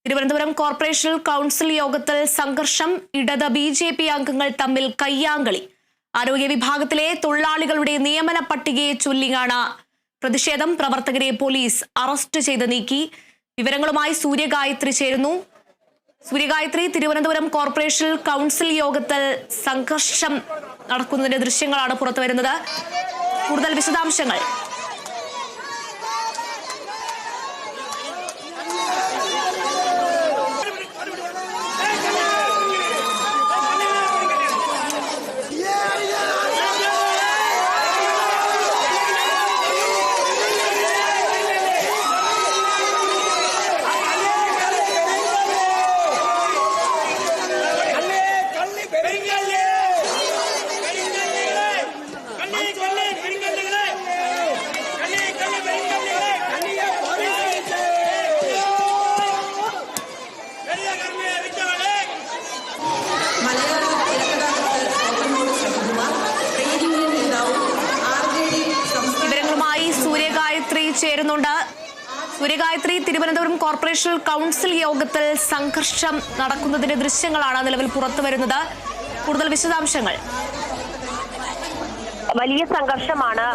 Thiruvananthapuram corporation council യോഗത്തിൽ സംഘർഷം. ഇടത് ബി.ജെ.പി. അംഗങ്ങൾ തമ്മിൽ കയ്യാങ്കളി. ആരോഗ്യ വിഭാഗത്തിലെ തൊഴിലാളികളുടെ നിയമന പട്ടികയെ ചൊല്ലിയാണ് പ്രതിഷേധം. പ്രവർത്തകരെ പോലീസ് അറസ്റ്റ് ചെയ്ത് നീക്കി. വിവരങ്ങളുമായി സൂര്യഗായത്രി ചേരുന്നു. സൂര്യഗായത്രി, തിരുവനന്തപുരം കോർപ്പറേഷൻ കൗൺസിൽ യോഗത്തിൽ സംഘർഷം നടക്കുന്നതിന്റെ ദൃശ്യങ്ങളാണ് പുറത്തുവരുന്നത്. കൂടുതൽ വിശദാംശങ്ങൾ. ചേരുന്നുണ്ട്. സൂര്യഗായത്രി, തിരുവനന്തപുരം കോർപ്പറേഷൻ കൗൺസിൽ യോഗത്തിൽ സംഘർഷം നടക്കുന്നതിന്റെ ദൃശ്യങ്ങളാണ് നിലവിൽ പുറത്തുവരുന്നത്. കൂടുതൽ വിശദാംശങ്ങൾ. വലിയ സംഘർഷമാണ്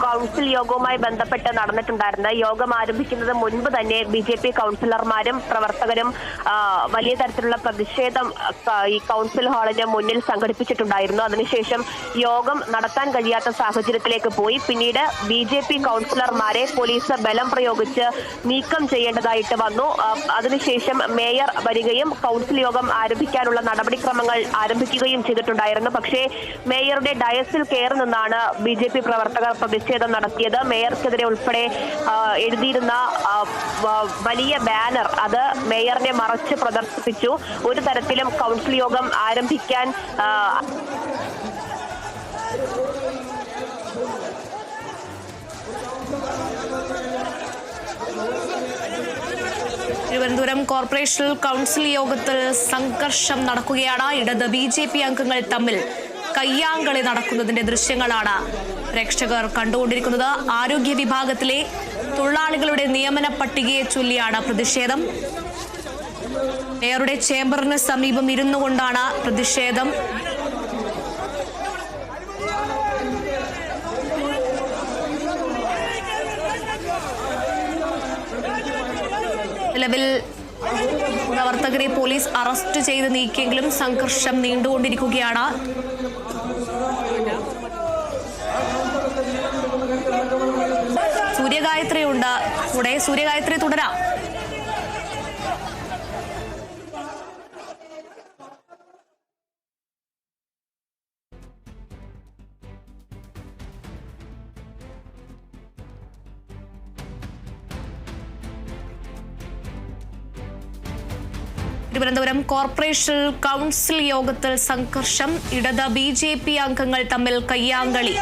കൗൺസിൽ യോഗവുമായി ബന്ധപ്പെട്ട് നടന്നിട്ടുണ്ടായിരുന്നത്. യോഗം ആരംഭിക്കുന്നത് മുൻപ് തന്നെ ബി.ജെ.പി. കൗൺസിലർമാരും പ്രവർത്തകരും വലിയ തരത്തിലുള്ള പ്രതിഷേധം ഈ കൗൺസിൽ ഹാളിന് മുന്നിൽ സംഘടിപ്പിച്ചിട്ടുണ്ടായിരുന്നു. അതിനുശേഷം യോഗം നടത്താൻ കഴിയാത്ത സാഹചര്യത്തിലേക്ക് പോയി. പിന്നീട് ബി.ജെ.പി. കൗൺസിലർമാരെ പോലീസ് ബലം പ്രയോഗിച്ച് നീക്കം ചെയ്യേണ്ടതായിട്ട് വന്നു. അതിനുശേഷം മേയർ വരികയും കൗൺസിൽ യോഗം ആരംഭിക്കാനുള്ള നടപടിക്രമങ്ങൾ ആരംഭിക്കുകയും ചെയ്തിട്ടുണ്ടായിരുന്നു. പക്ഷേ മേയറുടെ ഡയസിൽ കയറി നിന്നാണ് ബി.ജെ.പി. പ്രവർത്തകർ പ്രതിഷേധം നടത്തിയത്. മേയർക്കെതിരെ ഉൾപ്പെടെ എഴുതിയിരുന്ന വലിയ ബാനർ അത് മേയറിനെ മറച്ച് പ്രദർശിപ്പിച്ചു. ഒരു തരത്തിലും കൗൺസിൽ യോഗം ആരംഭിക്കാൻ തിരുവനന്തപുരം കോർപ്പറേഷൻ കൗൺസിൽ യോഗത്തിൽ സംഘർഷം നടക്കുകയാണ്. ഇടത് ബി.ജെ.പി. അംഗങ്ങൾ തമ്മിൽ കയ്യാങ്കളി നടക്കുന്നതിന്റെ ദൃശ്യങ്ങളാണ് പ്രേക്ഷകർ കണ്ടുകൊണ്ടിരിക്കുന്നത്. ആരോഗ്യ വിഭാഗത്തിലെ തൊഴിലാളികളുടെ നിയമന പട്ടികയെ ചൊല്ലിയാണ് പ്രതിഷേധം. മേയറുടെ ചേംബറിന് സമീപം ഇരുന്നു കൊണ്ടാണ് പ്രതിഷേധം. നിലവിൽ പ്രവർത്തകരെ പോലീസ് അറസ്റ്റ് ചെയ്ത് നീക്കിയെങ്കിലും സംഘർഷം നീണ്ടുകൊണ്ടിരിക്കുകയാണ്. സൂര്യഗായത്രി ഉണ്ട് കൂടെ. സൂര്യഗായത്രി, തുടരാം. തിരുവനന്തപുരം കോർപ്പറേഷൻ കൗൺസിൽ യോഗത്തിൽ സംഘർഷം. ഇടത് ബി.ജെ.പി. അംഗങ്ങൾ തമ്മിൽ കയ്യാങ്കളി.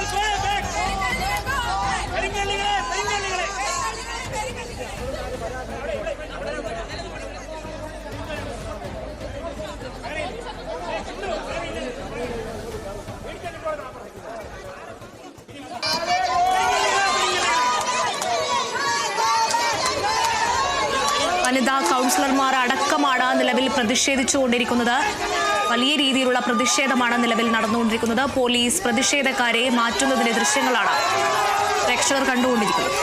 വനിതാ കൗൺസിലർമാർ അടക്കമാണ് നിലവിൽ പ്രതിഷേധിച്ചുകൊണ്ടിരിക്കുന്നത്. വലിയ രീതിയിലുള്ള പ്രതിഷേധമാണ് നിലവിൽ നടന്നുകൊണ്ടിരിക്കുന്നത്. പോലീസ് പ്രതിഷേധക്കാരെ മാറ്റുന്നതിന്റെ ദൃശ്യങ്ങളാണ് പ്രേക്ഷകർ കണ്ടുകൊണ്ടിരിക്കുന്നത്.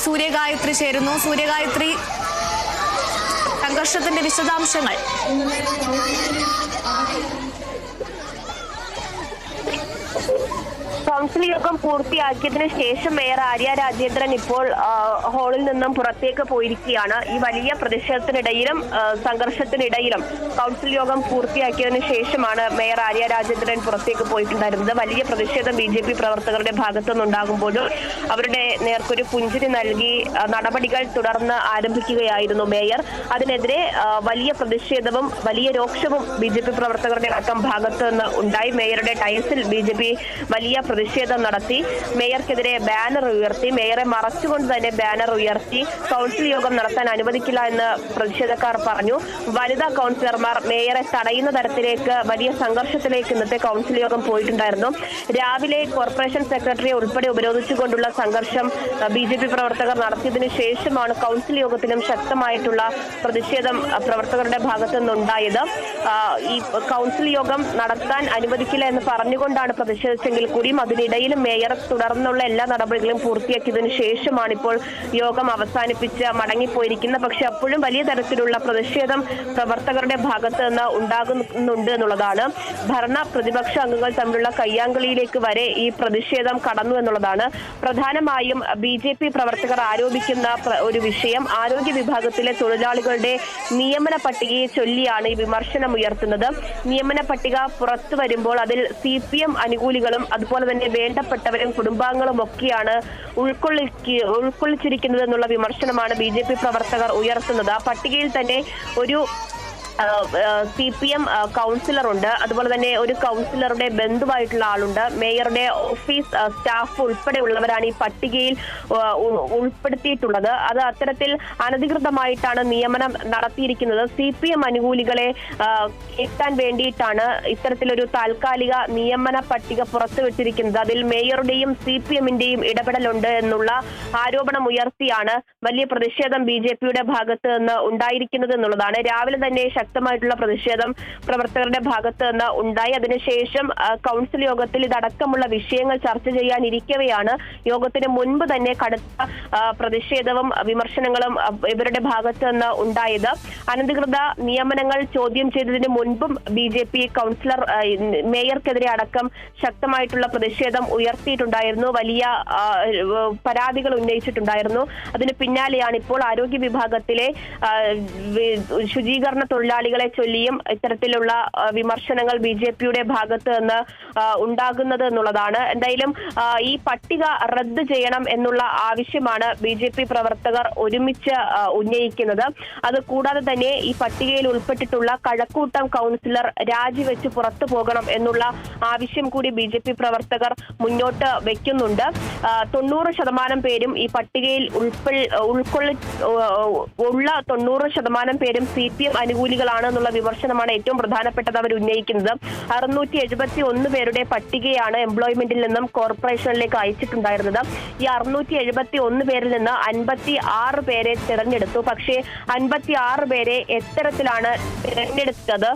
സൂര്യഗായത്രി ചേരുന്നു. സൂര്യഗായത്രി, സംഘർഷത്തിന്റെ വിശദാംശങ്ങൾ. കൗൺസിൽ യോഗം പൂർത്തിയാക്കിയതിനു ശേഷം മേയർ ആര്യ രാജേന്ദ്രൻ ഇപ്പോൾ ഹാളിൽ നിന്നും പുറത്തേക്ക് പോയിരിക്കുകയാണ്. ഈ വലിയ പ്രതിഷേധത്തിനിടയിലും സംഘർഷത്തിനിടയിലും കൗൺസിൽ യോഗം പൂർത്തിയാക്കിയതിനു ശേഷമാണ് മേയർ ആര്യ രാജേന്ദ്രൻ പുറത്തേക്ക് പോയിട്ടുണ്ടായിരുന്നത്. വലിയ പ്രതിഷേധം BJP പ്രവർത്തകരുടെ ഭാഗത്തു നിന്നുണ്ടാകുമ്പോഴും അവരുടെ നേർക്കൊരു പുഞ്ചിരി നൽകി നടപടികൾ തുടർന്ന് ആരംഭിക്കുകയായിരുന്നു മേയർ. അതിനെതിരെ വലിയ പ്രതിഷേധവും വലിയ രോക്ഷവും BJP പ്രവർത്തകരുടെ അടക്കം ഭാഗത്ത് നിന്ന് ഉണ്ടായി. മേയറുടെ ടൈൽസിൽ BJP വലിയ പ്രതിഷേധം നടത്തി. മേയർക്കെതിരെ ബാനർ ഉയർത്തി, മേയറെ മറച്ചുകൊണ്ട് തന്നെ ബാനർ ഉയർത്തി. കൗൺസിൽ യോഗം നടത്താൻ അനുവദിക്കില്ല എന്ന് പ്രതിഷേധക്കാർ പറഞ്ഞു. വനിതാ കൗൺസിലർമാർ മേയറെ തടയുന്ന തരത്തിലേക്ക് വലിയ സംഘർഷത്തിലേക്ക് ഇന്നത്തെ കൗൺസിൽ യോഗം പോയിട്ടുണ്ടായിരുന്നു. രാവിലെ കോർപ്പറേഷൻ സെക്രട്ടറിയെ ഉൾപ്പെടെ ഉപരോധിച്ചുകൊണ്ടുള്ള സംഘർഷം BJP പ്രവർത്തകർ നടത്തിയതിനു ശേഷമാണ് കൗൺസിൽ യോഗത്തിലും ശക്തമായിട്ടുള്ള പ്രതിഷേധം പ്രവർത്തകരുടെ ഭാഗത്തു നിന്നുണ്ടായത്. ഈ കൗൺസിൽ യോഗം നടത്താൻ അനുവദിക്കില്ല എന്ന് പറഞ്ഞുകൊണ്ടാണ് പ്രതിഷേധിച്ചെങ്കിൽ കൂടിയും അതിനിടയിലും മേയർ തുടർന്നുള്ള എല്ലാ നടപടികളും പൂർത്തിയാക്കിയതിനു ശേഷമാണ് ഇപ്പോൾ യോഗം അവസാനിപ്പിച്ച് മടങ്ങിപ്പോയിരിക്കുന്നത്. പക്ഷെ അപ്പോഴും വലിയ തരത്തിലുള്ള പ്രതിഷേധം പ്രവർത്തകരുടെ ഭാഗത്ത് നിന്ന് ഉണ്ടാകുന്നുണ്ട് എന്നുള്ളതാണ്. ഭരണ പ്രതിപക്ഷ അംഗങ്ങൾ തമ്മിലുള്ള കയ്യാങ്കളിയിലേക്ക് വരെ ഈ പ്രതിഷേധം കടന്നു എന്നുള്ളതാണ്. പ്രധാനമായും BJP പ്രവർത്തകർ ആരോപിക്കുന്ന ഒരു വിഷയം ആരോഗ്യ വിഭാഗത്തിലെ തൊഴിലാളികളുടെ നിയമന പട്ടികയെ ചൊല്ലിയാണ് ഈ വിമർശനം ഉയർത്തുന്നത്. നിയമന പട്ടിക പുറത്തു വരുമ്പോൾ അതിൽ CPM അനുകൂലികളും അതുപോലെ തന്നെ വേണ്ടപ്പെട്ടവരും കുടുംബാംഗങ്ങളും ഒക്കെയാണ് ഉൾക്കൊള്ളിച്ചിരിക്കുന്നത് എന്നുള്ള വിമർശനമാണ് BJP പ്രവർത്തകർ ഉയർത്തുന്നത്. ആ പട്ടികയിൽ തന്നെ ഒരു CPM കൗൺസിലർ ഉണ്ട്, അതുപോലെ തന്നെ ഒരു കൗൺസിലറുടെ ബന്ധുവായിട്ടുള്ള ആളുണ്ട്, മേയറുടെ ഓഫീസ് സ്റ്റാഫ് ഉൾപ്പെടെയുള്ളവരാണ് ഈ പട്ടികയിൽ ഉൾപ്പെടുത്തിയിട്ടുള്ളത്. അത് അത്തരത്തിൽ അനധികൃതമായിട്ടാണ് നിയമനം നടത്തിയിരിക്കുന്നത്. CPM അനുകൂലികളെ എത്താൻ വേണ്ടിയിട്ടാണ് ഇത്തരത്തിലൊരു താൽക്കാലിക നിയമന പട്ടിക പുറത്തുവിട്ടിരിക്കുന്നത്. അതിൽ മേയറുടെയും CPMന്റെയും ഇടപെടലുണ്ട് എന്നുള്ള ആരോപണം ഉയർത്തിയാണ് വലിയ പ്രതിഷേധം BJPയുടെ ഭാഗത്ത് നിന്ന് ഉണ്ടായിരിക്കുന്നത് എന്നുള്ളതാണ്. രാവിലെ തന്നെ ശക്തമായിട്ടുള്ള പ്രതിഷേധം പ്രവർത്തകരുടെ ഭാഗത്ത് നിന്ന് ഉണ്ടായി. അതിനുശേഷം കൗൺസിൽ യോഗത്തിൽ ഇതടക്കമുള്ള വിഷയങ്ങൾ ചർച്ച ചെയ്യാനിരിക്കവെയാണ് യോഗത്തിന് മുൻപ് തന്നെ കടുത്ത പ്രതിഷേധവും വിമർശനങ്ങളും ഇവരുടെ ഭാഗത്ത് നിന്ന് ഉണ്ടായത്. അനധികൃത നിയമനങ്ങൾ ചോദ്യം ചെയ്തതിന് മുൻപും BJP കൗൺസിലർ മേയർക്കെതിരെ അടക്കം ശക്തമായിട്ടുള്ള പ്രതിഷേധം ഉയർത്തിയിട്ടുണ്ടായിരുന്നു. വലിയ പരാതികൾ ഉന്നയിച്ചിട്ടുണ്ടായിരുന്നു. അതിന് പിന്നാലെയാണ് ഇപ്പോൾ ആരോഗ്യ വിഭാഗത്തിലെ ശുചീകരണ തൊഴിലാളികളെ ചൊല്ലിയും ഇത്തരത്തിലുള്ള വിമർശനങ്ങൾ BJPയുടെ ഭാഗത്ത് നിന്ന് ഉണ്ടാകുന്നത് എന്നുള്ളതാണ്. എന്തായാലും ഈ പട്ടിക റദ്ദ് ചെയ്യണം എന്നുള്ള ആവശ്യമാണ് BJP പ്രവർത്തകർ ഒരുമിച്ച് ഉന്നയിക്കുന്നത്. അത് കൂടാതെ തന്നെ ഈ പട്ടികയിൽ ഉൾപ്പെട്ടിട്ടുള്ള കഴക്കൂട്ടം കൗൺസിലർ രാജിവെച്ച് പുറത്തു പോകണം എന്നുള്ള ആവശ്യം കൂടി BJP പ്രവർത്തകർ മുന്നോട്ട് വെക്കുന്നുണ്ട്. 90% പേരും ഈ പട്ടികയിൽ ഉള്ള 90% പേരും CPM അനുകൂലികളാണ് എന്നുള്ള വിമർശനമാണ് ഏറ്റവും പ്രധാനപ്പെട്ടത് അവർ ഉന്നയിക്കുന്നത്. 671 പേരുടെ പട്ടികയാണ് എംപ്ലോയ്മെന്റിൽ നിന്നും കോർപ്പറേഷനിലേക്ക് അയച്ചിട്ടുണ്ടായിരുന്നത്. ഈ 671 പേരിൽ നിന്ന് 56 പേരെ തിരഞ്ഞെടുത്തു. പക്ഷേ 56 പേരെ എത്തരത്തിലാണ് തിരഞ്ഞെടുത്തത്,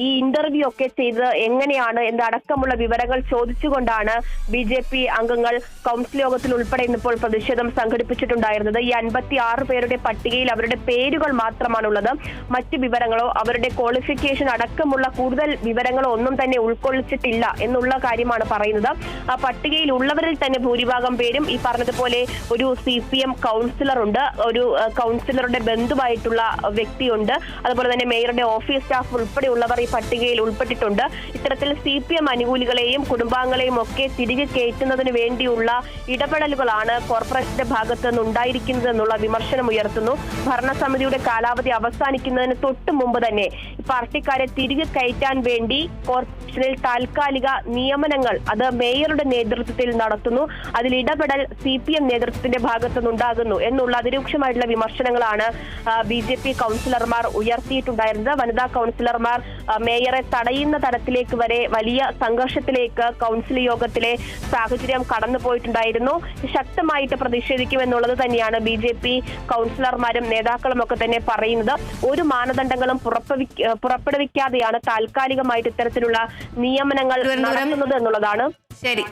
ഈ ഇന്റർവ്യൂ ഒക്കെ ചെയ്ത് എങ്ങനെയാണ് എന്നടക്കമുള്ള വിവരങ്ങൾ ചോദിച്ചുകൊണ്ടാണ് BJP അംഗങ്ങൾ കൗൺസിൽ യോഗത്തിൽ ഉൾപ്പെടെ ഇന്നിപ്പോൾ പ്രതിഷേധം സംഘടിപ്പിച്ചിട്ടുണ്ടായിരുന്നത്. ഈ 56 പേരുടെ പട്ടികയിൽ അവരുടെ പേരുകൾ മാത്രമാണുള്ളത്. മറ്റ് വിവരങ്ങളോ അവരുടെ ക്വാളിഫിക്കേഷൻ അടക്കമുള്ള കൂടുതൽ വിവരങ്ങളോ ഒന്നും തന്നെ ഉൾക്കൊള്ളിച്ചിട്ടില്ല എന്നുള്ള കാര്യമാണ് പറയുന്നത്. ആ പട്ടികയിൽ ഉള്ളവരിൽ തന്നെ ഭൂരിഭാഗം പേരും ഈ പറഞ്ഞതുപോലെ ഒരു CPM കൗൺസിലർ ഉണ്ട്, ഒരു കൗൺസിലറുടെ ബന്ധുവായിട്ടുള്ള വ്യക്തിയുണ്ട്, അതുപോലെ തന്നെ മേയറുടെ ഓഫീസ് സ്റ്റാഫ് ഉൾപ്പെടെയുള്ളവർ ഈ പട്ടികയിൽ ഉൾപ്പെട്ടിട്ടുണ്ട്. ഇത്തരത്തിൽ CPM അനുകൂലികളെയും കുടുംബാംഗങ്ങളെയും ഒക്കെ തിരികെ കയറ്റുന്നതിന് വേണ്ടിയുള്ള ഇടപെടലുകളാണ് കോർപ്പറേഷന്റെ ഭാഗത്ത് നിന്ന് ഉണ്ടായിരിക്കുന്നത് എന്നുള്ള വിമർശനം ഉയർത്തുന്നു. ഭരണസമിതിയുടെ കാലാവധി അവസാനിക്കുന്നതിന് തൊട്ട് മുമ്പ് തന്നെ പാർട്ടിക്കാരെ തിരികെ കയറ്റാൻ വേണ്ടി കോർപ്പറേഷനിൽ താൽക്കാലിക നിയമനങ്ങൾ അത് മേയറുടെ നേതൃത്വത്തിൽ നടത്തുന്നു. അതിൽ ഇടപെടൽ CPM നേതൃത്വത്തിന്റെ ഭാഗത്തുനിന്നുണ്ടാകുന്നു എന്നുള്ള അതിരൂക്ഷമായിട്ടുള്ള വിമർശനങ്ങളാണ് BJP കൗൺസിലർമാർ ഉയർത്തിയിട്ടുണ്ടായിരുന്നത്. വനിതാ കൗൺസിലർമാർ മേയറെ തടയുന്ന തരത്തിലേക്ക് വരെ വലിയ സംഘർഷത്തിലേക്ക് കൗൺസിൽ യോഗത്തിലെ സാഹചര്യം കടന്നുപോയിട്ടുണ്ടായിരുന്നു. ശക്തമായിട്ട് പ്രതിഷേധിക്കുമെന്നുള്ളത് തന്നെയാണ് BJP കൗൺസിലർമാരും നേതാക്കളും ഒക്കെ തന്നെ പറയുന്നത്. ഒരു മാനദണ്ഡങ്ങളും പുറപ്പെടുവിക്കാതെയാണ് താൽക്കാലികമായിട്ട് ഇത്തരത്തിലുള്ള നിയമനങ്ങൾ നടത്തുന്നത് എന്നുള്ളതാണ്. ശരി.